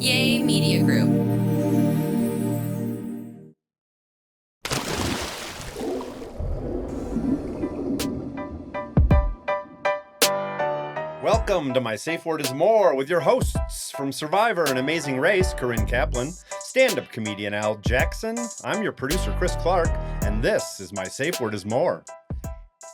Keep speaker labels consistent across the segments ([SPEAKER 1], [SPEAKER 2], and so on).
[SPEAKER 1] Yay Media Group.
[SPEAKER 2] Welcome to My Safe Word is More with your hosts from Survivor and Amazing Race, Corinne Kaplan, stand-up comedian Al Jackson. I'm your producer, Chris Clark, and this is My Safe Word is More.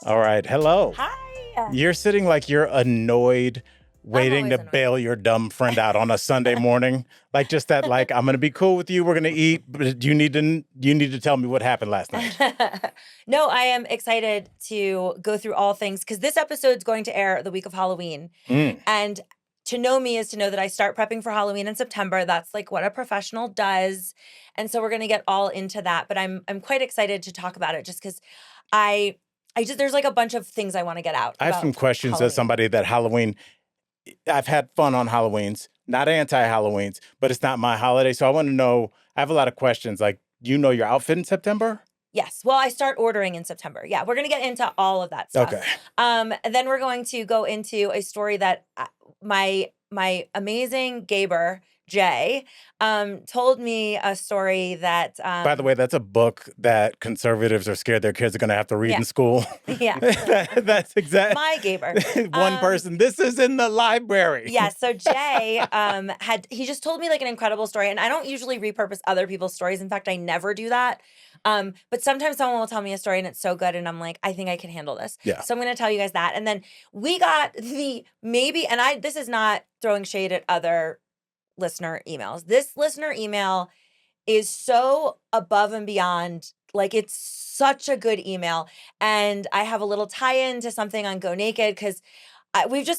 [SPEAKER 3] All right. Hello.
[SPEAKER 4] Hi.
[SPEAKER 3] You're sitting like you're annoyed, waiting to
[SPEAKER 4] annoyed.
[SPEAKER 3] bail your dumb friend out on a Sunday morning. Like just that, like, I'm going to be cool with you. We're going to eat, but you need to tell me what happened last night.
[SPEAKER 4] No, I am excited to go through all things because this episode is going to air the week of Halloween. And to know me is to know that I start prepping for Halloween in September. That's like what a professional does. And so we're going to get all into that. But I'm quite excited to talk about it just because there's like a bunch of things I want to get out.
[SPEAKER 3] I have some questions
[SPEAKER 4] Halloween.
[SPEAKER 3] as somebody that Halloween, I've had fun on Halloweens, not anti-Halloweens, but it's not my holiday. So I want to know, I have a lot of questions. Like, you know your outfit in September?
[SPEAKER 4] Yes. Well, I start ordering in September. Yeah, we're going to get into all of that stuff.
[SPEAKER 3] Okay.
[SPEAKER 4] Then we're going to go into a story that my amazing Gaber, Jay, told me a story that...
[SPEAKER 3] By the way, that's a book that conservatives are scared their kids are going to have to read in school.
[SPEAKER 4] Yeah.
[SPEAKER 3] That's exactly...
[SPEAKER 4] My Gaber.
[SPEAKER 3] One person. This is in the library.
[SPEAKER 4] Yeah, so Jay he just told me like an incredible story, and I don't usually repurpose other people's stories. In fact, I never do that. But sometimes someone will tell me a story and it's so good, and I'm like, I think I can handle this.
[SPEAKER 3] Yeah.
[SPEAKER 4] So I'm going to tell you guys that. And then we got this is not throwing shade at other listener emails. This listener email is so above and beyond. Like, it's such a good email. And I have a little tie-in to something on Go Naked because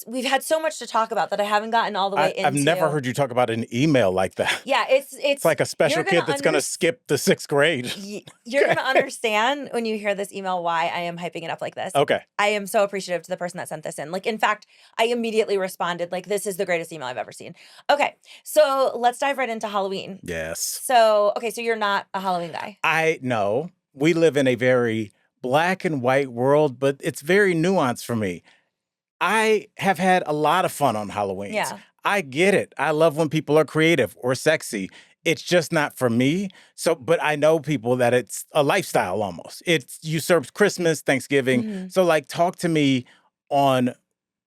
[SPEAKER 4] we've had so much to talk about that I haven't gotten all the way into.
[SPEAKER 3] I've never heard you talk about an email like that.
[SPEAKER 4] Yeah, it's
[SPEAKER 3] like a special kid that's going to skip the 6th grade.
[SPEAKER 4] You're going to understand when you hear this email why I am hyping it up like this.
[SPEAKER 3] Okay.
[SPEAKER 4] I am so appreciative to the person that sent this in. Like, in fact, I immediately responded like, this is the greatest email I've ever seen. Okay, so let's dive right into Halloween.
[SPEAKER 3] Yes.
[SPEAKER 4] So you're not a Halloween guy.
[SPEAKER 3] No. We live in a very black and white world, but it's very nuanced for me. I have had a lot of fun on Halloween.
[SPEAKER 4] Yeah.
[SPEAKER 3] I get it. I love when people are creative or sexy. It's just not for me. So, but I know people that it's a lifestyle almost. It usurps Christmas, Thanksgiving.
[SPEAKER 4] Mm-hmm.
[SPEAKER 3] So like, talk to me on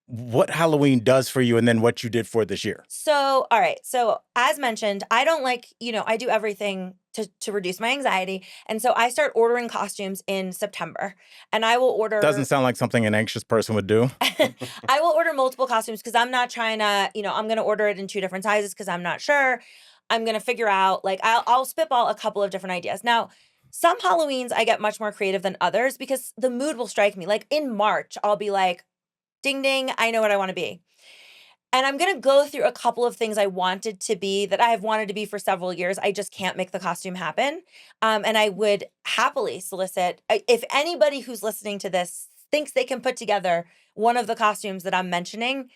[SPEAKER 3] what Halloween does for you and then what you did for this year.
[SPEAKER 4] So, all right. So as mentioned, I don't like, I do everything to reduce my anxiety. And so I start ordering costumes in September, and I will order...
[SPEAKER 3] Doesn't sound like something an anxious person would do.
[SPEAKER 4] I will order multiple costumes because I'm not trying to, I'm going to order it in 2 different sizes because I'm not sure. I'm going to figure out, like, I'll spitball a couple of different ideas. Now, some Halloweens I get much more creative than others because the mood will strike me. Like in March, I'll be like, ding, ding, I know what I want to be. And I'm going to go through a couple of things I wanted to be that I have wanted to be for several years. I just can't make the costume happen. And I would happily solicit, if anybody who's listening to this thinks they can put together one of the costumes that I'm mentioning,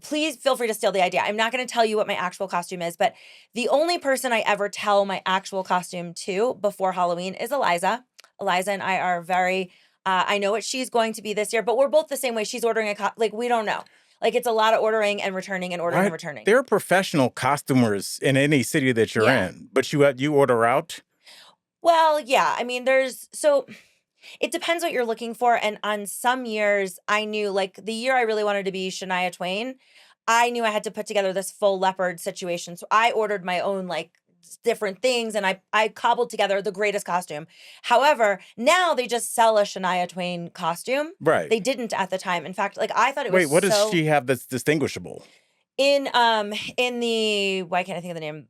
[SPEAKER 4] please feel free to steal the idea. I'm not going to tell you what my actual costume is, but the only person I ever tell my actual costume to before Halloween is Eliza. Eliza and I are very, I know what she's going to be this year, but we're both the same way. She's ordering we don't know. Like, it's a lot of ordering and returning and ordering and returning.
[SPEAKER 3] There are professional costumers in any city that you're in, but you order out?
[SPEAKER 4] Well, yeah. I mean, it depends what you're looking for. And on some years, I knew, like, the year I really wanted to be Shania Twain, I knew I had to put together this full leopard situation. So I ordered my own, like, different things, and I cobbled together the greatest costume. However, now they just sell a Shania Twain costume.
[SPEAKER 3] Right.
[SPEAKER 4] They didn't at the time. In fact, like, I thought it was
[SPEAKER 3] Wait, what does she have that's distinguishable?
[SPEAKER 4] In the, why can't I think of the name?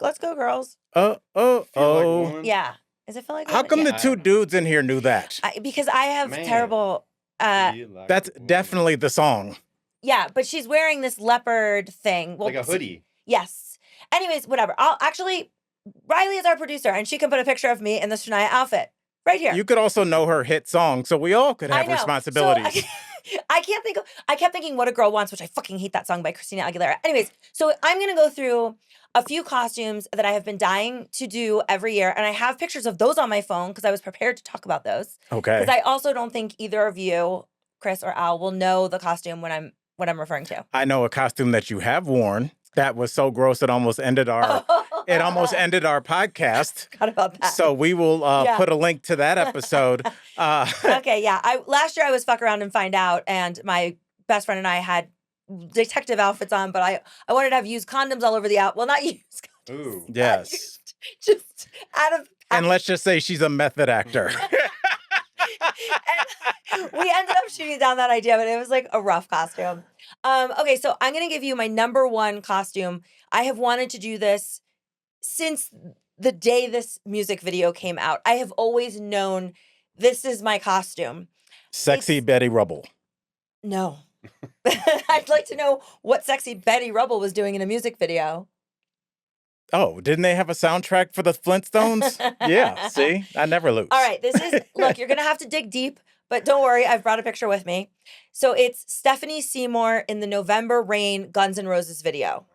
[SPEAKER 4] Let's Go Girls.
[SPEAKER 2] Woman?
[SPEAKER 4] Yeah. Is it Feel Like
[SPEAKER 3] How
[SPEAKER 4] Woman?
[SPEAKER 3] come
[SPEAKER 4] Yeah.
[SPEAKER 3] the 2 dudes in here knew that?
[SPEAKER 4] Because I have terrible...
[SPEAKER 3] That's definitely the song.
[SPEAKER 4] Yeah, but she's wearing this leopard thing. Well,
[SPEAKER 2] like a hoodie.
[SPEAKER 4] Yes. Anyways, whatever. Riley is our producer, and she can put a picture of me in the Shania outfit right here.
[SPEAKER 3] You could also know her hit song, so we all could have responsibilities.
[SPEAKER 4] So I kept thinking What a Girl Wants, which I fucking hate that song by Christina Aguilera. Anyways, so I'm going to go through a few costumes that I have been dying to do every year, and I have pictures of those on my phone because I was prepared to talk about those.
[SPEAKER 3] Okay.
[SPEAKER 4] Because I also don't think either of you, Chris or Al, will know the costume when what I'm referring to.
[SPEAKER 3] I know a costume that you have worn that was so gross it almost ended our podcast.
[SPEAKER 4] Forgot about that.
[SPEAKER 3] So we will put a link to that episode.
[SPEAKER 4] Okay, yeah. Last year I was fuck around and find out, and my best friend and I had detective outfits on, but I wanted to have used condoms all over the out. Well, not used condoms.
[SPEAKER 2] Ooh.
[SPEAKER 3] Yes.
[SPEAKER 4] Just out of the pack.
[SPEAKER 3] And let's just say she's a method actor.
[SPEAKER 4] And we ended up shooting down that idea, but it was like a rough costume. Okay, so I'm going to give you my number one costume. I have wanted to do this since the day this music video came out. I have always known this is my costume.
[SPEAKER 3] Sexy Betty Rubble.
[SPEAKER 4] No. I'd like to know what sexy Betty Rubble was doing in a music video.
[SPEAKER 3] Oh, didn't they have a soundtrack for the Flintstones? Yeah, see? I never lose.
[SPEAKER 4] All right, look, you're going to have to dig deep, but don't worry, I've brought a picture with me. So it's Stephanie Seymour in the November Rain Guns N' Roses video.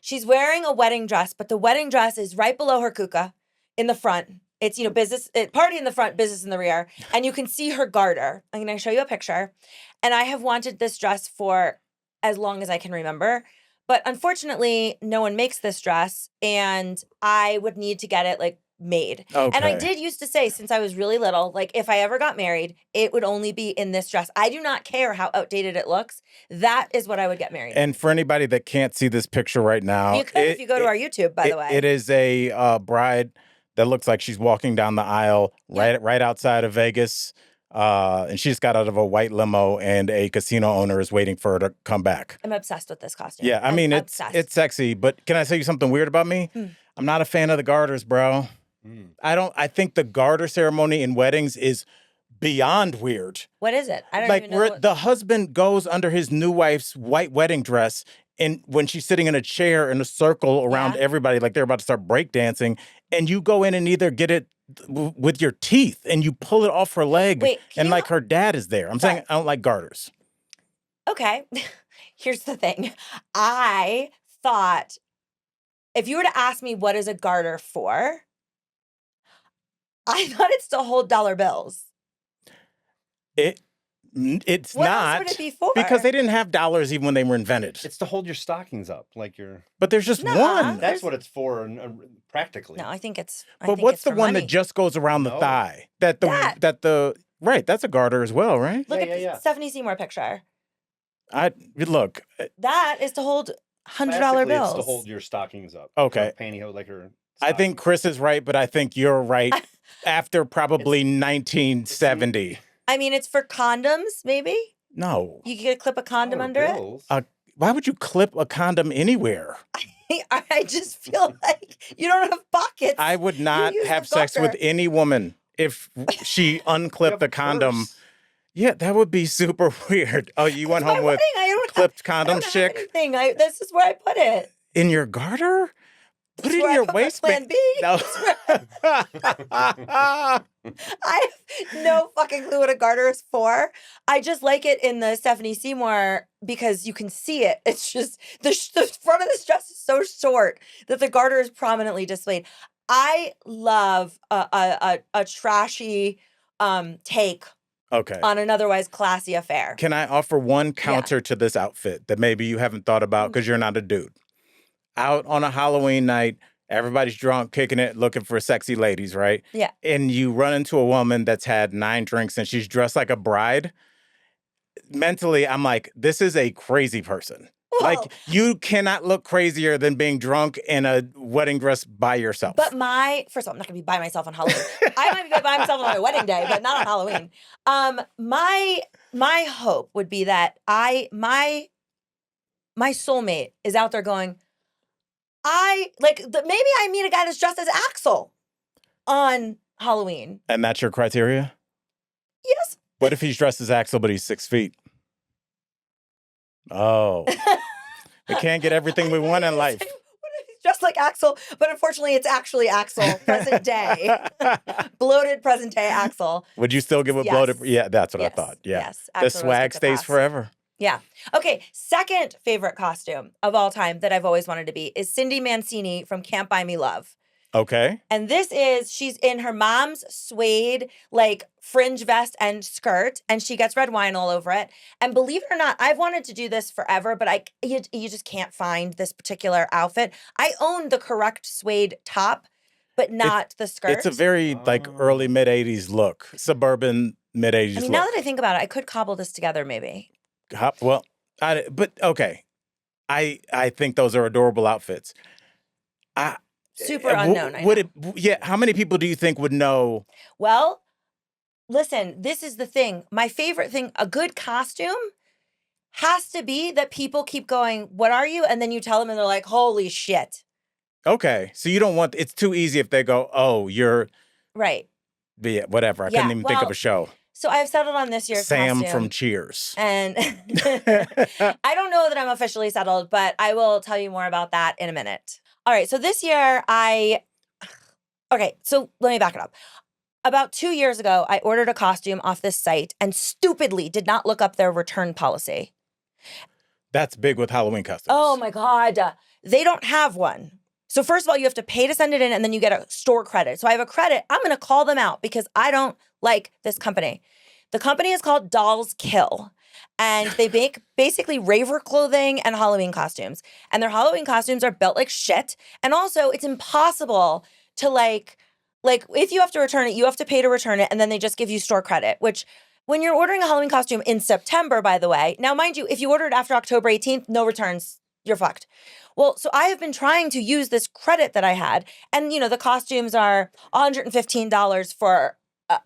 [SPEAKER 4] She's wearing a wedding dress, but the wedding dress is right below her kuka in the front. It's, party in the front, business in the rear. And you can see her garter. I'm going to show you a picture. And I have wanted this dress for as long as I can remember. But unfortunately, no one makes this dress, and I would need to get it made.
[SPEAKER 3] Okay.
[SPEAKER 4] And I did used to say, since I was really little, if I ever got married, it would only be in this dress. I do not care how outdated it looks. That is what I would get married.
[SPEAKER 3] And for anybody that can't see this picture right now,
[SPEAKER 4] you could if you go to our YouTube, by the way.
[SPEAKER 3] It is a bride that looks like she's walking down the aisle right outside of Vegas. And she just got out of a white limo, and a casino owner is waiting for her to come back.
[SPEAKER 4] I'm obsessed with this costume.
[SPEAKER 3] Yeah, I mean, it's sexy, but can I tell you something weird about me? I'm not a fan of the garters, bro. I think the garter ceremony in weddings is beyond weird.
[SPEAKER 4] What is it? I don't even know.
[SPEAKER 3] Where the husband goes under his new wife's white wedding dress, and when she's sitting in a chair in a circle around everybody, like they're about to start breakdancing, and you go in and either get it with your teeth and you pull it off her leg.
[SPEAKER 4] Wait,
[SPEAKER 3] and her dad is there. I'm saying I don't like garters.
[SPEAKER 4] Okay. Here's the thing. I thought if you were to ask me what is a garter for, I thought it's to hold dollar bills.
[SPEAKER 3] It's
[SPEAKER 4] what
[SPEAKER 3] not.
[SPEAKER 4] What else would it be for?
[SPEAKER 3] Because they didn't have dollars even when they were invented.
[SPEAKER 2] It's to hold your stockings up,
[SPEAKER 3] But there's just one.
[SPEAKER 2] That's what it's for, practically.
[SPEAKER 4] No, I think it's.
[SPEAKER 3] But what's the one that just goes around the thigh? Right, that's a garter as well, right?
[SPEAKER 4] Look at the Stephanie Seymour picture.
[SPEAKER 3] Look.
[SPEAKER 4] That is to hold $100 bills.
[SPEAKER 2] It's to hold your stockings up.
[SPEAKER 3] Okay.
[SPEAKER 2] Pantyhose, like her.
[SPEAKER 3] I think Chris is right, but I think you're right. After probably 1970.
[SPEAKER 4] I mean, it's for condoms, maybe?
[SPEAKER 3] No.
[SPEAKER 4] You could clip a condom under it?
[SPEAKER 3] Why would you clip a condom anywhere?
[SPEAKER 4] I just feel like you don't have pockets.
[SPEAKER 3] I would not have sex with any woman if she unclipped the condom. Yeah, that would be super weird. Oh, you went home with clipped condom chick?
[SPEAKER 4] This is where I put it.
[SPEAKER 3] In your garter? Put it in your waistband.
[SPEAKER 4] Plan B.
[SPEAKER 3] No.
[SPEAKER 4] I have no fucking clue what a garter is for. I just like it in the Stephanie Seymour because you can see it. It's just the front of this dress is so short that the garter is prominently displayed. I love a trashy take on an otherwise classy affair.
[SPEAKER 3] Can I offer one counter to this outfit that maybe you haven't thought about because you're not a dude? Out on a Halloween night, everybody's drunk, kicking it, looking for sexy ladies, right?
[SPEAKER 4] Yeah.
[SPEAKER 3] And you run into a woman that's had 9 drinks and she's dressed like a bride. Mentally, I'm like, this is a crazy person. Whoa. Like, you cannot look crazier than being drunk in a wedding dress by yourself.
[SPEAKER 4] But first of all, I'm not going to be by myself on Halloween. I might be by myself on my wedding day, but not on Halloween. My hope would be that my soulmate is out there going, maybe I meet a guy that's dressed as Axel on Halloween.
[SPEAKER 3] And that's your criteria?
[SPEAKER 4] Yes.
[SPEAKER 3] What if he's dressed as Axel, but he's 6 feet? Oh. We can't get everything we want in life.
[SPEAKER 4] What if he's dressed like Axel, but unfortunately it's actually Axel, present day. Bloated present day Axel.
[SPEAKER 3] Would you still give a bloated? Yeah, that's what I thought. Yeah.
[SPEAKER 4] Yes.
[SPEAKER 3] The swag stays forever.
[SPEAKER 4] Yeah. Okay. Second favorite costume of all time that I've always wanted to be is Cindy Mancini from Can't Buy Me Love.
[SPEAKER 3] Okay.
[SPEAKER 4] And she's in her mom's suede, like fringe vest and skirt, and she gets red wine all over it. And believe it or not, I've wanted to do this forever, but you just can't find this particular outfit. I own the correct suede top, but not the skirt.
[SPEAKER 3] It's a very like early mid-'80s look, suburban mid-'80s
[SPEAKER 4] I mean,
[SPEAKER 3] look.
[SPEAKER 4] now that I think about it, I could cobble this together maybe.
[SPEAKER 3] Well, but okay. I think those are adorable outfits.
[SPEAKER 4] Super unknown.
[SPEAKER 3] How many people do you think would know?
[SPEAKER 4] Well, listen, this is the thing. My favorite thing, a good costume has to be that people keep going, "What are you?" And then you tell them and they're like, "Holy shit."
[SPEAKER 3] Okay. So you don't want, it's too easy if they go, "Oh, you're."
[SPEAKER 4] Right.
[SPEAKER 3] Yeah, whatever. I couldn't even think of a show.
[SPEAKER 4] So I've settled on this year's
[SPEAKER 3] Sam
[SPEAKER 4] costume.
[SPEAKER 3] from Cheers.
[SPEAKER 4] And I don't know that I'm officially settled, but I will tell you more about that in a minute. All right. So this year okay, so let me back it up. About 2 years ago, I ordered a costume off this site and stupidly did not look up their return policy.
[SPEAKER 3] That's big with Halloween costumes.
[SPEAKER 4] Oh my God. They don't have one. So first of all, you have to pay to send it in and then you get a store credit. So I have a credit. I'm going to call them out because I don't like this company. The company is called Dolls Kill. And they make basically raver clothing and Halloween costumes. And their Halloween costumes are built like shit. And also, it's impossible to like if you have to return it, you have to pay to return it. And then they just give you store credit, which when you're ordering a Halloween costume in September, by the way, now mind you, if you order it after October 18th, no returns, you're fucked. Well, so I have been trying to use this credit that I had. And, the costumes are $115 for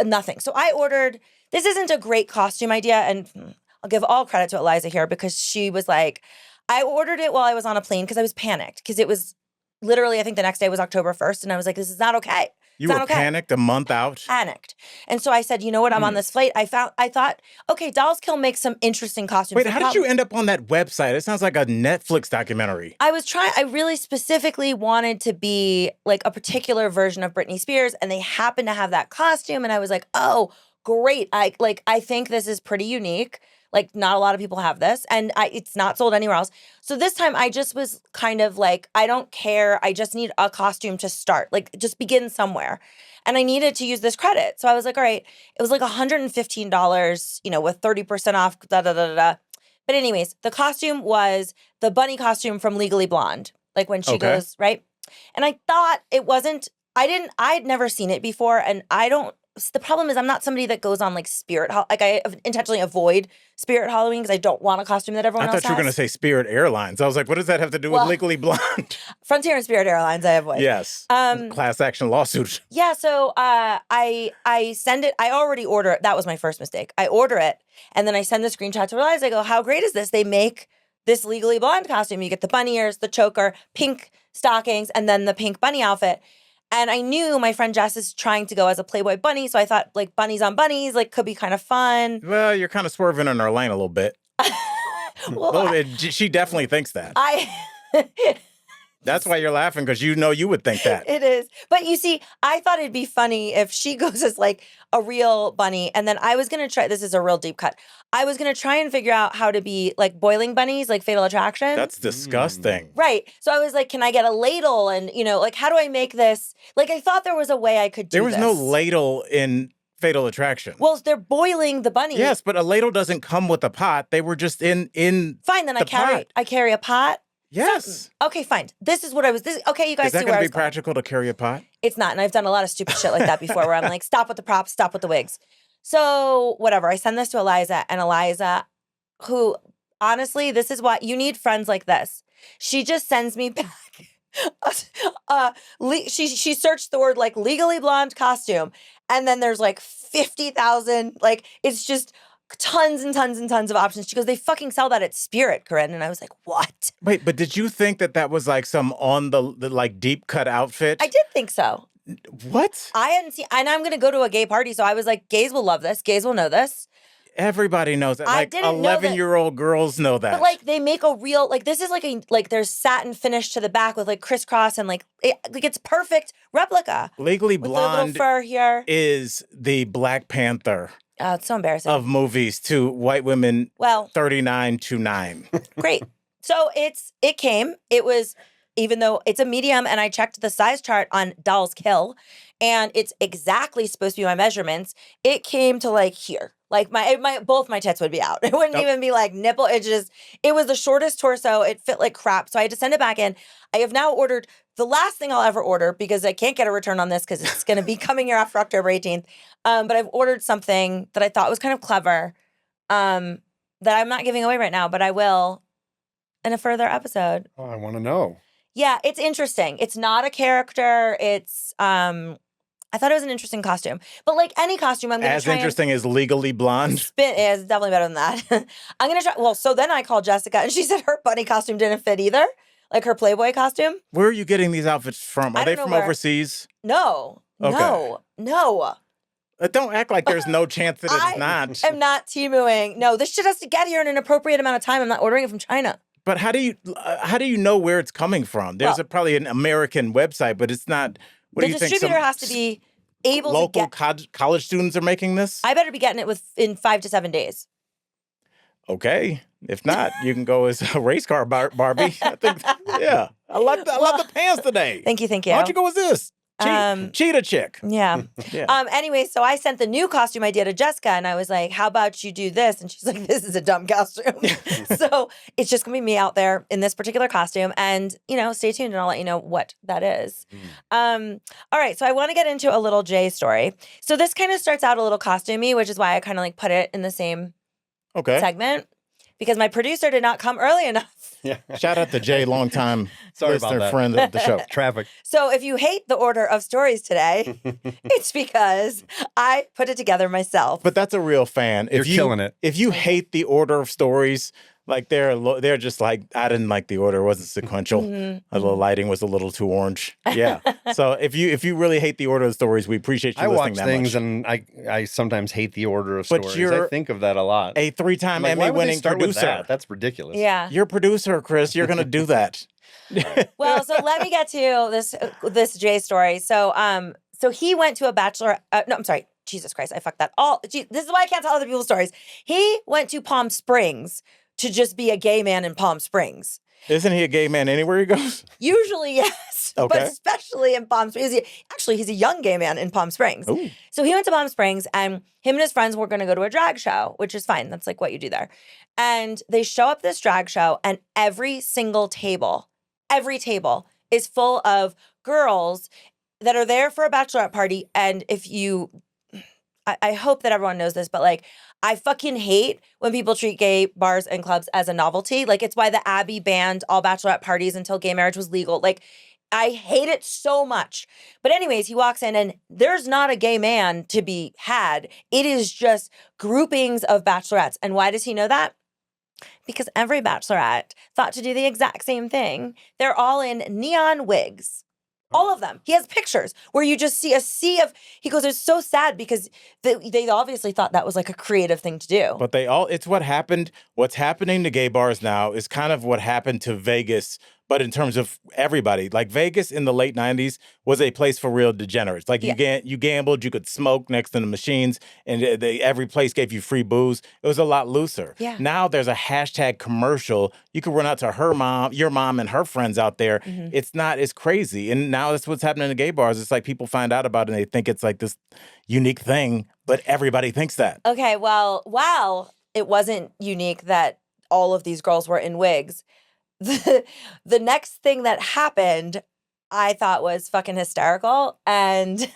[SPEAKER 4] nothing. So I ordered, this isn't a great costume idea. And I'll give all credit to Eliza here because she was like, I ordered it while I was on a plane because I was panicked because it was literally, I think the next day was October 1st. And I was like, this is not okay.
[SPEAKER 3] You were panicked a month out?
[SPEAKER 4] Panicked. And so I said, you know what? I'm on this flight. I thought, okay, Dolls Kill makes some interesting costumes.
[SPEAKER 3] Wait, how did you end up on that website? It sounds like a Netflix documentary.
[SPEAKER 4] I really specifically wanted to be like a particular version of Britney Spears, and they happened to have that costume. And I was like, oh, great. I think this is pretty unique. Like, not a lot of people have this, and it's not sold anywhere else. So this time I just was kind of like, I don't care. I just need a costume to start, like just begin somewhere. And I needed to use this credit. So I was like, all right, it was like $115, with 30% off, da, da, da, da, da. But anyways, the costume was the bunny costume from Legally Blonde, like when she goes, right? And I thought I'd never seen it before, and the problem is I'm not somebody that goes on like I intentionally avoid Spirit Halloween because I don't want a costume that everyone else has.
[SPEAKER 3] I thought you were going to say Spirit Airlines. I was like, what does that have to do with Legally Blonde?
[SPEAKER 4] Frontier and Spirit Airlines I avoid.
[SPEAKER 3] Yes. Class action lawsuit.
[SPEAKER 4] Yeah, so I send it. I already order it. That was my first mistake. I order it, and then I send the screenshot to Eliza. I go, how great is this? They make this Legally Blonde costume. You get the bunny ears, the choker, pink stockings, and then the pink bunny outfit. And I knew my friend Jess is trying to go as a Playboy bunny, so I thought like bunnies on bunnies like could be kind of fun.
[SPEAKER 3] Well, you're kind of swerving in her lane a little bit. She definitely thinks that. That's why you're laughing, because you would think that.
[SPEAKER 4] It is. But you see, I thought it'd be funny if she goes as like a real bunny. And then I was going to try, this is a real deep cut. I was going to try and figure out how to be like boiling bunnies, like Fatal Attraction.
[SPEAKER 3] That's disgusting.
[SPEAKER 4] Right. So I was like, can I get a ladle? And, like, how do I make this? Like, I thought there was a way I could do this.
[SPEAKER 3] There was no ladle in Fatal Attraction.
[SPEAKER 4] Well, they're boiling the bunny.
[SPEAKER 3] Yes, but a ladle doesn't come with a pot. They were just in
[SPEAKER 4] Fine, then I carry a pot.
[SPEAKER 3] Yes.
[SPEAKER 4] Something. Okay, fine. This is what I was. Okay, you guys.
[SPEAKER 3] Is that going to be practical to carry a pot?
[SPEAKER 4] It's not, and I've done a lot of stupid shit like that before, where I'm like, stop with the props, stop with the wigs. So whatever. I send this to Eliza, and Eliza, who honestly, this is why you need friends like this. She just sends me back. She searched the word like Legally Blonde costume, and then there's like 50,000. Like it's just tons and tons and tons of options. She goes, they fucking sell that at Spirit, Corinne. And I was like, what?
[SPEAKER 3] Wait, but did you think that was like some on the like deep cut outfit?
[SPEAKER 4] I did think so.
[SPEAKER 3] What?
[SPEAKER 4] I hadn't seen, and I'm going to go to a gay party. So I was like, gays will love this. Gays will know this.
[SPEAKER 3] Everybody knows that. Like 11-year-old girls know that.
[SPEAKER 4] But like they make a real, like this is like there's satin finish to the back with like crisscross and like it's perfect replica.
[SPEAKER 3] Legally Blonde
[SPEAKER 4] with the little fur here
[SPEAKER 3] is the Black Panther.
[SPEAKER 4] Oh, it's so embarrassing.
[SPEAKER 3] Of movies to white women.
[SPEAKER 4] Well,
[SPEAKER 3] 39 to 9.
[SPEAKER 4] Great. So it came. It was even though it's a medium and I checked the size chart on Doll's Kill and it's exactly supposed to be my measurements, it came to like here. Like both my tits would be out. It wouldn't even be like nipple. It was the shortest torso. It fit like crap. So I had to send it back in. I have now ordered the last thing I'll ever order because I can't get a return on this because it's going to be coming here after October 18th. But I've ordered something that I thought was kind of clever that I'm not giving away right now, but I will in a further episode.
[SPEAKER 2] Oh, I want to know.
[SPEAKER 4] Yeah, it's interesting. It's not a character. It's I thought it was an interesting costume. But like any costume, I'm going to
[SPEAKER 3] As
[SPEAKER 4] try
[SPEAKER 3] interesting as Legally Blonde.
[SPEAKER 4] Spin is definitely better than that. I'm going to try. Well, so then I called Jessica and she said her bunny costume didn't fit either. Like her Playboy costume.
[SPEAKER 3] Where are you getting these outfits from? Are they from overseas?
[SPEAKER 4] No.
[SPEAKER 3] Okay.
[SPEAKER 4] No.
[SPEAKER 3] Don't act like there's no chance that it's not.
[SPEAKER 4] I'm not Temuing. No, this shit has to get here in an appropriate amount of time. I'm not ordering it from China.
[SPEAKER 3] But how do you know where it's coming from? There's probably an American website, but it's not. What do you think?
[SPEAKER 4] The distributor has to be able to get.
[SPEAKER 3] Local college students are making this?
[SPEAKER 4] I better be getting it in 5 to 7 days.
[SPEAKER 3] Okay. If not, you can go as a race car Barbie. I think, yeah. I love the pants today.
[SPEAKER 4] Thank you.
[SPEAKER 3] Why don't you go as this? Cheetah chick.
[SPEAKER 4] Yeah. Anyway, so I sent the new costume idea to Jessica and I was like, how about you do this? And she's like, this is a dumb costume. So it's just gonna be me out there in this particular costume. And, stay tuned and I'll let you know what that is. All right. So I want to get into a little Jay story. So this kind of starts out a little costumey, which is why I kind of like put it in the same segment. Because my producer did not come early enough.
[SPEAKER 2] Yeah.
[SPEAKER 3] Shout out to Jay, longtime
[SPEAKER 2] Sorry
[SPEAKER 3] listener,
[SPEAKER 2] about that.
[SPEAKER 3] friend of the show.
[SPEAKER 2] Traffic.
[SPEAKER 4] So if you hate the order of stories today, it's because I put it together myself.
[SPEAKER 3] But that's a real fan.
[SPEAKER 2] You're killing it.
[SPEAKER 3] If you hate the order of stories, like they're just like, I didn't like the order. It wasn't sequential. The lighting was a little too orange. Yeah. So if you really hate the order of the stories, we appreciate you listening that much.
[SPEAKER 2] I watch things and I sometimes hate the order of stories. I think of that a lot.
[SPEAKER 3] A 3-time Emmy-winning producer.
[SPEAKER 2] That's ridiculous.
[SPEAKER 4] Yeah.
[SPEAKER 3] You're a producer, Chris. You're going to do that.
[SPEAKER 4] Well, so let me get to this Jay story. So he went to a bachelor. No, I'm sorry. Jesus Christ, I fucked that all. This is why I can't tell other people's stories. He went to Palm Springs to just be a gay man in Palm Springs.
[SPEAKER 3] Isn't he a gay man anywhere he goes?
[SPEAKER 4] Usually, yes.
[SPEAKER 3] Okay.
[SPEAKER 4] But especially in Palm Springs. He's a young gay man in Palm Springs.
[SPEAKER 3] Ooh.
[SPEAKER 4] So he went to Palm Springs and him and his friends were going to go to a drag show, which is fine. That's like what you do there. And they show up this drag show and every table is full of girls that are there for a bachelorette party. And I hope that everyone knows this, but like, I fucking hate when people treat gay bars and clubs as a novelty. Like, it's why the Abbey banned all bachelorette parties until gay marriage was legal. Like, I hate it so much. But anyways, he walks in and there's not a gay man to be had. It is just groupings of bachelorettes. And why does he know that? Because every bachelorette thought to do the exact same thing. They're all in neon wigs. All of them. He has pictures where you just see a sea of, he goes, it's so sad because they obviously thought that was like a creative thing to do.
[SPEAKER 3] But it's what happened. What's happening to gay bars now is kind of what happened to Vegas, but in terms of everybody. Like Vegas in the late 90s was a place for real degenerates. Like you gambled, you could smoke next to the machines, and every place gave you free booze. It was a lot looser.
[SPEAKER 4] Yeah.
[SPEAKER 3] Now there's a hashtag commercial. You could run out to your mom and her friends out there. It's crazy. And now that's what's happening in gay bars. It's like people find out about it and they think it's like this unique thing, but everybody thinks that.
[SPEAKER 4] Okay, well, while it wasn't unique that all of these girls were in wigs, the next thing that happened, I thought was fucking hysterical, and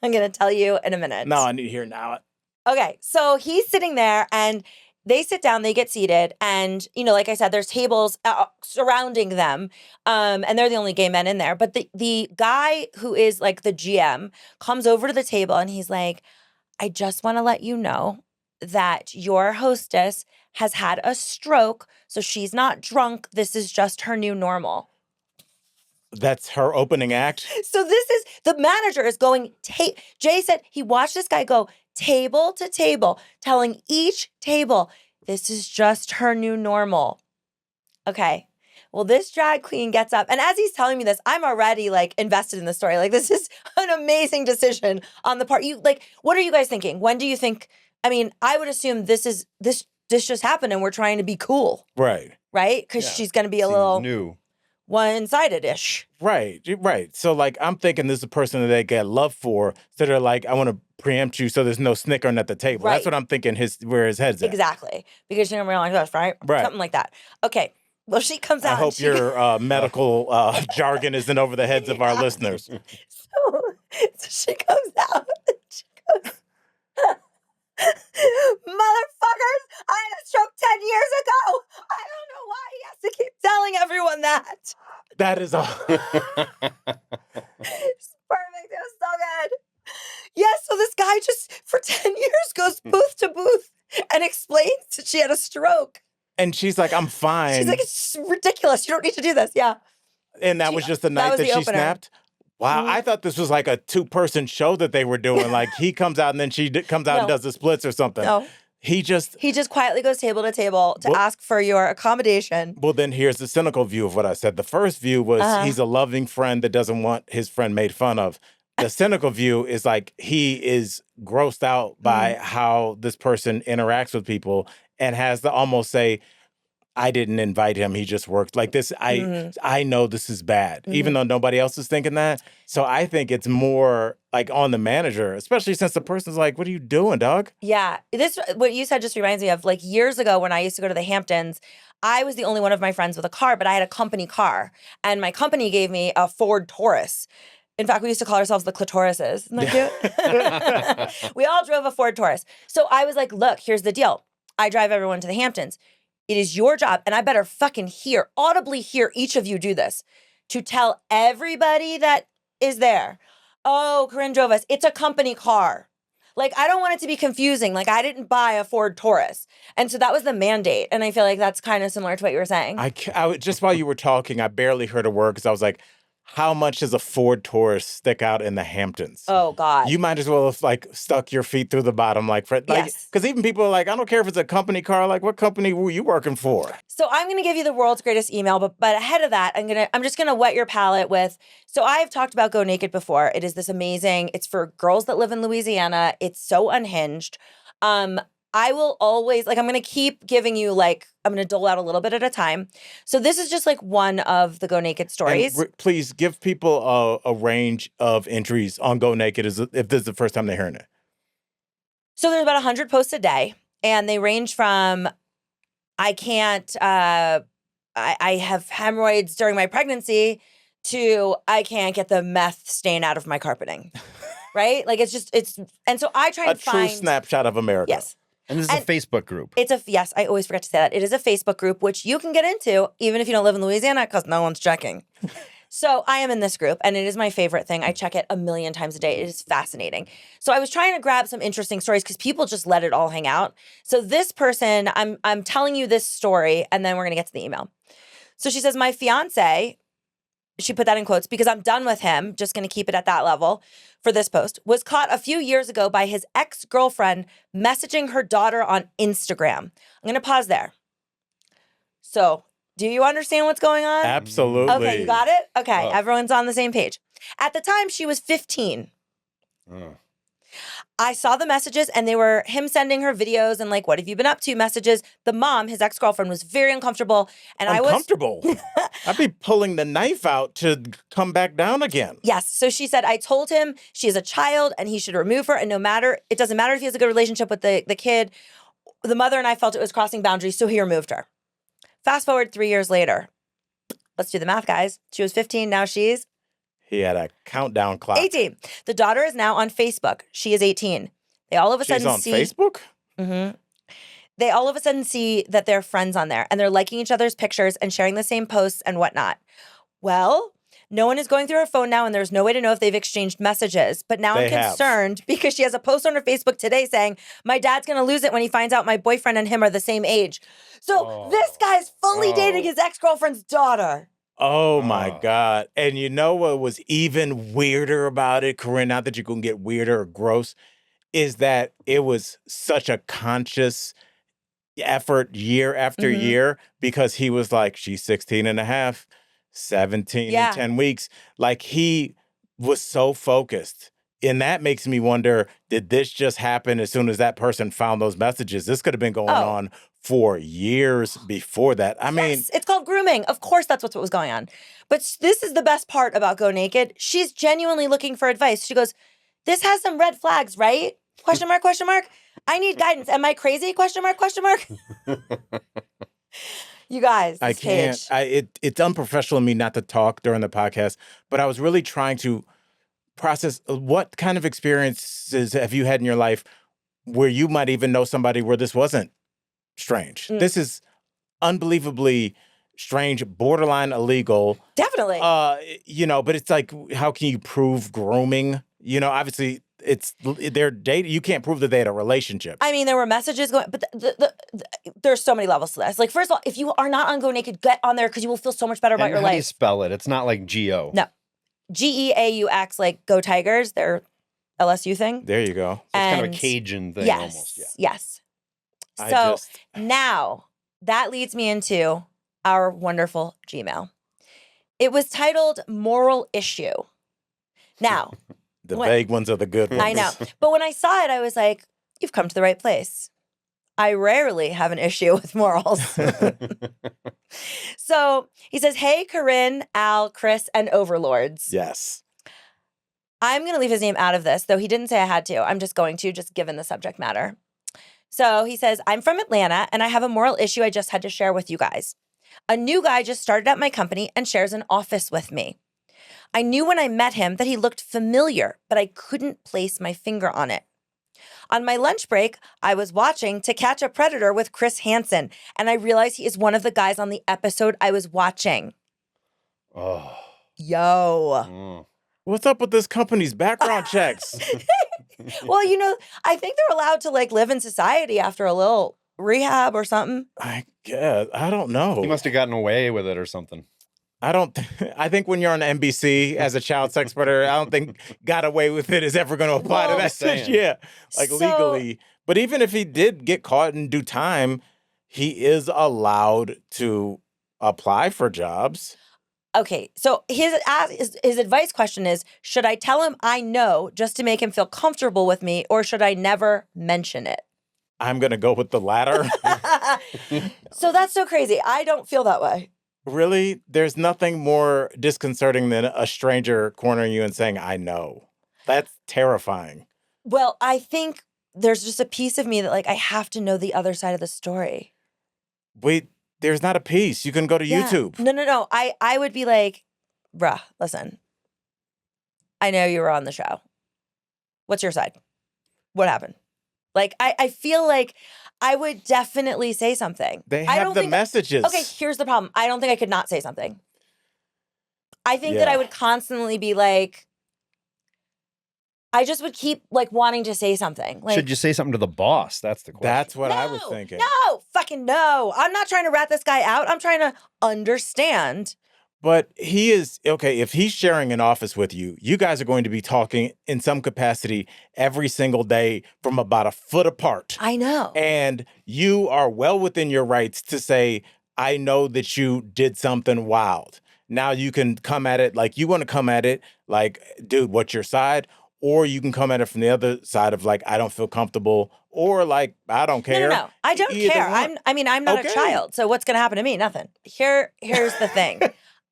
[SPEAKER 4] I'm going to tell you in a minute.
[SPEAKER 3] No, I need to hear now.
[SPEAKER 4] Okay, so he's sitting there, and they sit down, they get seated, and, like I said, there's tables surrounding them, and they're the only gay men in there. But the guy who is, like, the GM comes over to the table, and he's like, I just want to let you know that your hostess has had a stroke, so she's not drunk. This is just her new normal.
[SPEAKER 3] That's her opening act?
[SPEAKER 4] So the manager is going, Jay said he watched this guy go table to table, telling each table, this is just her new normal. Okay. Well, this drag queen gets up, and as he's telling me this, I'm already like invested in the story. Like, this is an amazing decision on the part. What are you guys thinking? When do you think? I mean, I would assume this just happened, and we're trying to be cool,
[SPEAKER 3] right?
[SPEAKER 4] Because she's going to be a little
[SPEAKER 2] new.
[SPEAKER 4] one-sided-ish.
[SPEAKER 3] Right. So, like, I'm thinking this is a person that they get love for. So they're like, I want to preempt you so there's no snickering at the table. That's
[SPEAKER 4] Right.
[SPEAKER 3] what I'm thinking where his head's at.
[SPEAKER 4] Exactly. Because you're going to realize this, right?
[SPEAKER 3] Right.
[SPEAKER 4] Something like that. Okay. Well, she comes out.
[SPEAKER 3] I hope your medical jargon isn't over the heads of our listeners.
[SPEAKER 4] So she comes out. And she goes, motherfuckers, I had a stroke 10 years ago. I don't know why he has to keep telling everyone that.
[SPEAKER 3] That is all.
[SPEAKER 4] It's perfect. It was so good. Yes, so this guy just for 10 years goes booth to booth and explains that she had a stroke.
[SPEAKER 3] And she's like, I'm fine.
[SPEAKER 4] She's like, it's ridiculous. You don't need to do this. Yeah.
[SPEAKER 3] And that was just the night
[SPEAKER 4] was
[SPEAKER 3] that
[SPEAKER 4] the
[SPEAKER 3] she
[SPEAKER 4] opener.
[SPEAKER 3] snapped? Wow, I thought this was like a 2-person show that they were doing. Like, he comes out and then she comes out and does the splits or something.
[SPEAKER 4] No.
[SPEAKER 3] He just
[SPEAKER 4] quietly goes table to table to ask for your accommodation.
[SPEAKER 3] Well, then here's the cynical view of what I said. The first view was he's a loving friend that doesn't want his friend made fun of. The cynical view is like he is grossed out by how this person interacts with people and has to almost say, I didn't invite him. He just worked like this. I know this is bad, even though nobody else is thinking that. So I think it's more like on the manager, especially since the person's like, what are you doing, dog?
[SPEAKER 4] Yeah. What you said just reminds me of like years ago when I used to go to the Hamptons. I was the only one of my friends with a car, but I had a company car. And my company gave me a Ford Taurus. In fact, we used to call ourselves the Clitorises. Isn't that cute? We all drove a Ford Taurus. So I was like, look, here's the deal. I drive everyone to the Hamptons. It is your job, and I better fucking audibly hear each of you do this, to tell everybody that is there, oh, Corinne drove us. It's a company car. Like, I don't want it to be confusing. Like, I didn't buy a Ford Taurus. And so that was the mandate. And I feel like that's kind of similar to what you were saying.
[SPEAKER 3] Just while you were talking, I barely heard a word because I was like, how much does a Ford Taurus stick out in the Hamptons?
[SPEAKER 4] Oh, God.
[SPEAKER 3] You might as well have, like, stuck your feet through the bottom. Like,
[SPEAKER 4] yes.
[SPEAKER 3] Because even people are like, I don't care if it's a company car. Like, what company were you working for?
[SPEAKER 4] So I'm going to give you the world's greatest email. But ahead of that, I'm just going to wet your palate with, so I have talked about Go Naked before. It is this amazing, it's for girls that live in Louisiana. It's so unhinged. I will always, like, I'm going to keep giving you, like, I'm going to dole out a little bit at a time. So this is just, like, one of the Go Naked stories.
[SPEAKER 3] And please give people a range of entries on Go Naked if this is the first time they're hearing it.
[SPEAKER 4] So there's about 100 posts a day, and they range from, I have hemorrhoids during my pregnancy, to I can't get the meth stain out of my carpeting, right? Like, and so I try and find.
[SPEAKER 3] A true snapshot of America.
[SPEAKER 4] Yes.
[SPEAKER 2] And this is a Facebook group.
[SPEAKER 4] Yes, I always forget to say that. It is a Facebook group, which you can get into even if you don't live in Louisiana because no one's checking. So I am in this group, and it is my favorite thing. I check it a million times a day. It is fascinating. So I was trying to grab some interesting stories because people just let it all hang out. So this person, I'm telling you this story, and then we're going to get to the email. So she says, my fiance, she put that in quotes because I'm done with him, just going to keep it at that level for this post, was caught a few years ago by his ex-girlfriend messaging her daughter on Instagram. I'm going to pause there. So, do you understand what's going on?
[SPEAKER 3] Absolutely.
[SPEAKER 4] Okay, you got it? Okay, everyone's on the same page. At the time, she was 15. I saw the messages, and they were him sending her videos and, like, what have you been up to messages. The mom, his ex-girlfriend, was very uncomfortable. And
[SPEAKER 3] uncomfortable? I'd be pulling the knife out to come back down again.
[SPEAKER 4] Yes. So she said, I told him she is a child and he should remove her. And it doesn't matter if he has a good relationship with the kid. The mother and I felt it was crossing boundaries, so he removed her. Fast forward 3 years later. Let's do the math, guys. She was 15, now she's...
[SPEAKER 3] He had a countdown clock.
[SPEAKER 4] 18. The daughter is now on Facebook. She is 18. They all of a sudden see...
[SPEAKER 3] She's on Facebook?
[SPEAKER 4] Mm-hmm. They all of a sudden see that they're friends on there, and they're liking each other's pictures and sharing the same posts and whatnot. Well, no one is going through her phone now, and there's no way to know if they've exchanged messages. But now I'm concerned because she has a post on her Facebook today saying, my dad's going to lose it when he finds out my boyfriend and him are the same age. So this guy's fully dating his ex-girlfriend's daughter.
[SPEAKER 3] Oh, my God. And you know what was even weirder about it, Corinne, not that you can get weirder or gross, is that it was such a conscious effort year after year because he was like, she's 16 and a half, 17 and 10 weeks. Like, he was so focused And that makes me wonder, did this just happen as soon as that person found those messages? This could have been going on for years before that. I mean,
[SPEAKER 4] it's called grooming. Of course, that's what was going on. But this is the best part about Go Naked. She's genuinely looking for advice. She goes, "This has some red flags, right? Question mark, question mark. I need guidance. Am I crazy? Question mark, question mark." You guys,
[SPEAKER 3] I can't. It's unprofessional of me not to talk during the podcast, but I was really trying to process what kind of experiences have you had in your life where you might even know somebody where this wasn't strange. This is unbelievably strange, borderline illegal.
[SPEAKER 4] Definitely.
[SPEAKER 3] But it's like, how can you prove grooming? Obviously it's their date. You can't prove that they had a relationship.
[SPEAKER 4] I mean, there were messages going, but there's so many levels to this. Like, first of all, if you are not on Go Naked, get on there because you will feel so much better about your
[SPEAKER 2] How do you
[SPEAKER 4] life.
[SPEAKER 2] spell it? It's not like G-O.
[SPEAKER 4] No. Geaux, like Go Tigers, their LSU thing.
[SPEAKER 3] There you go.
[SPEAKER 2] So it's kind of a Cajun thing almost. Yeah.
[SPEAKER 4] Yes. So now that leads me into our wonderful Gmail. It was titled Moral Issue. Now,
[SPEAKER 3] the vague ones are the good ones.
[SPEAKER 4] I know. But when I saw it, I was like, you've come to the right place. I rarely have an issue with morals. So he says, "Hey, Corinne, Al, Chris, and overlords."
[SPEAKER 3] Yes.
[SPEAKER 4] I'm going to leave his name out of this, though he didn't say I had to. I'm just going to, just given the subject matter. So he says, "I'm from Atlanta, and I have a moral issue I just had to share with you guys. A new guy just started at my company and shares an office with me. I knew when I met him that he looked familiar, but I couldn't place my finger on it. On my lunch break, I was watching To Catch a Predator with Chris Hansen, and I realized he is one of the guys on the episode I was watching."
[SPEAKER 2] Oh.
[SPEAKER 4] Yo.
[SPEAKER 3] What's up with this company's background checks?
[SPEAKER 4] Well, I think they're allowed to live in society after a little rehab or something.
[SPEAKER 3] I guess. I don't know.
[SPEAKER 2] He must have gotten away with it or something.
[SPEAKER 3] I think when you're on NBC as a child sex predator, I don't think got away with it is ever going to apply to that situation. Yeah, legally. But even if he did get caught and do time, he is allowed to apply for jobs.
[SPEAKER 4] Okay, so his advice question is, should I tell him I know just to make him feel comfortable with me, or should I never mention it?
[SPEAKER 3] I'm going to go with the latter.
[SPEAKER 4] So that's so crazy. I don't feel that way.
[SPEAKER 3] Really? There's nothing more disconcerting than a stranger cornering you and saying, "I know." That's terrifying.
[SPEAKER 4] Well, I think there's just a piece of me that I have to know the other side of the story.
[SPEAKER 3] Wait, there's not a piece. You can go to YouTube.
[SPEAKER 4] No. I would be like, "Bruh, listen. I know you were on the show. What's your side? What happened?" I feel like I would definitely say something.
[SPEAKER 3] They have the messages.
[SPEAKER 4] Okay, here's the problem. I don't think I could not say something. I think that I would constantly be like, I just would keep wanting to say something.
[SPEAKER 2] Should you say something to the boss? That's the question.
[SPEAKER 3] That's what I was thinking.
[SPEAKER 4] No, fucking no. I'm not trying to rat this guy out. I'm trying to understand.
[SPEAKER 3] But he is, okay, if he's sharing an office with you, you guys are going to be talking in some capacity every single day from about a foot apart.
[SPEAKER 4] I know.
[SPEAKER 3] And you are well within your rights to say, "I know that you did something wild." Now you can come at it like you want to come at it, like, "Dude, what's your side?" Or you can come at it from the other side of "I don't feel comfortable," or "I don't care."
[SPEAKER 4] No. I don't care. I'm not a child. So what's going to happen to me? Nothing. Here's the thing.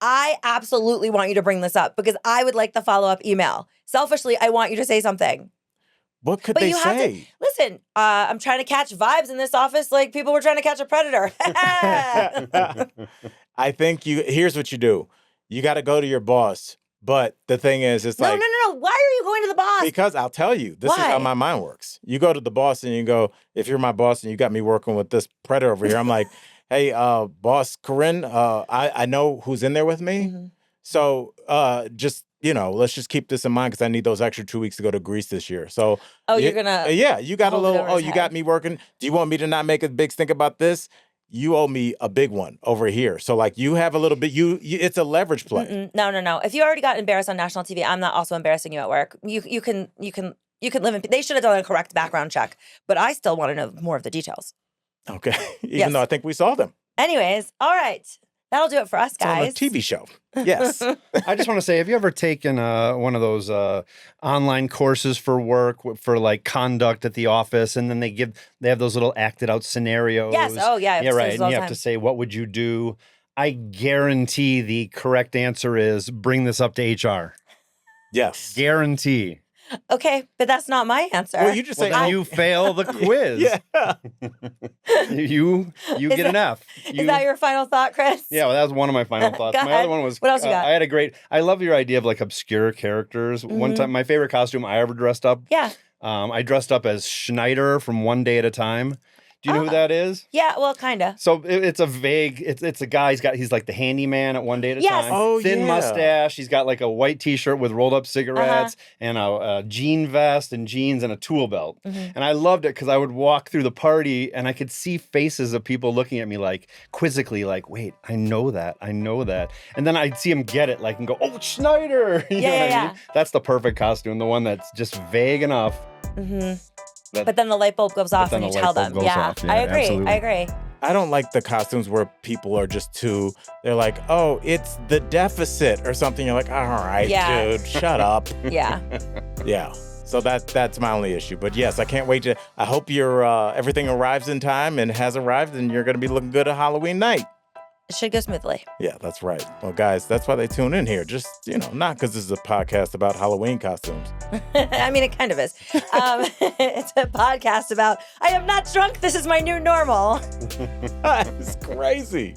[SPEAKER 4] I absolutely want you to bring this up because I would like the follow-up email. Selfishly, I want you to say something.
[SPEAKER 3] What could they say?
[SPEAKER 4] Listen, I'm trying to catch vibes in this office like people were trying to catch a predator.
[SPEAKER 3] I think here's what you do. You got to go to your boss. But the thing is, it's
[SPEAKER 4] no. Why are you going to the boss?
[SPEAKER 3] Because I'll tell you, this is how my mind works. You go to the boss and you go, "If you're my boss and you got me working with this predator over here," I'm like, "Hey, boss Corinne, I know who's in there with me. Mm-hmm. So just, let's just keep this in mind because I need those extra 2 weeks to go to Greece this year." So
[SPEAKER 4] you're gonna
[SPEAKER 3] you got a little, you got me working. Do you want me to not make a big stink about this? You owe me a big one over here. So you have a little bit, it's a leverage play.
[SPEAKER 4] No. If you already got embarrassed on national TV, I'm not also embarrassing you at work. You can live in, they should have done a correct background check, but I still want to know more of the details.
[SPEAKER 3] Okay. Even though I think we saw them.
[SPEAKER 4] Anyways, all right. That'll do it for us,
[SPEAKER 3] It's on a
[SPEAKER 4] guys.
[SPEAKER 3] TV show. Yes.
[SPEAKER 2] I just want to say, have you ever taken one of those online courses for work for like conduct at the office, and then they have those little acted out scenarios?
[SPEAKER 4] Yes. Oh, yeah.
[SPEAKER 2] Yeah, right.
[SPEAKER 4] All
[SPEAKER 2] And
[SPEAKER 4] the
[SPEAKER 2] you have
[SPEAKER 4] time.
[SPEAKER 2] to say, what would you do? I guarantee the correct answer is bring this up to HR.
[SPEAKER 3] Yes.
[SPEAKER 2] Guarantee.
[SPEAKER 4] Okay, but that's not my answer.
[SPEAKER 3] Well, you just
[SPEAKER 2] Well,
[SPEAKER 3] say,
[SPEAKER 2] then
[SPEAKER 3] oh,
[SPEAKER 2] you fail the quiz.
[SPEAKER 3] yeah.
[SPEAKER 2] You get an F.
[SPEAKER 4] Is that your final thought, Chris?
[SPEAKER 2] Yeah, well, that was one of my final thoughts.
[SPEAKER 4] Go
[SPEAKER 2] My
[SPEAKER 4] ahead.
[SPEAKER 2] other one was,
[SPEAKER 4] What else you got?
[SPEAKER 2] I love your idea of like obscure characters. One
[SPEAKER 4] Mhm.
[SPEAKER 2] time, my favorite costume I ever dressed up,
[SPEAKER 4] Yeah.
[SPEAKER 2] I dressed up as Schneider from One Day at a Time. Do you know who that is?
[SPEAKER 4] Yeah, well, kind of.
[SPEAKER 2] So it's a vague, it's a guy, he's like the handyman at One Day at a
[SPEAKER 4] Yes.
[SPEAKER 2] Time.
[SPEAKER 3] Oh,
[SPEAKER 2] Thin
[SPEAKER 3] yeah.
[SPEAKER 2] mustache. He's got like a white t-shirt with rolled up cigarettes and a jean vest and jeans and a tool belt.
[SPEAKER 4] Mhm.
[SPEAKER 2] And I loved it because I would walk through the party and I could see faces of people looking at me like quizzically, like, wait, I know that. And then I'd see him get it like and go, oh, Schneider. You know what I mean? That's the perfect costume, the one that's just vague enough.
[SPEAKER 4] Hmm.
[SPEAKER 2] That-
[SPEAKER 4] But then the light bulb goes off
[SPEAKER 2] then
[SPEAKER 4] and you
[SPEAKER 2] the
[SPEAKER 4] tell
[SPEAKER 2] light bulb
[SPEAKER 4] them.
[SPEAKER 2] goes
[SPEAKER 4] Yeah,
[SPEAKER 2] off. Yeah,
[SPEAKER 4] I agree.
[SPEAKER 2] absolutely.
[SPEAKER 4] I agree.
[SPEAKER 3] I don't like the costumes where people are just they're like, oh, it's the deficit or something. You're like, all right,
[SPEAKER 4] Yeah.
[SPEAKER 3] dude, shut up.
[SPEAKER 4] Yeah.
[SPEAKER 3] Yeah. So that's my only issue. But yes, I can't wait I hope your everything arrives in time and has arrived and you're going to be looking good at Halloween night.
[SPEAKER 4] It should go smoothly.
[SPEAKER 3] Yeah, that's right. Well, guys, that's why they tune in here. Just, not because this is a podcast about Halloween costumes.
[SPEAKER 4] I mean, it kind of is. It's a podcast about, I am not drunk. This is my new normal.
[SPEAKER 3] It's crazy.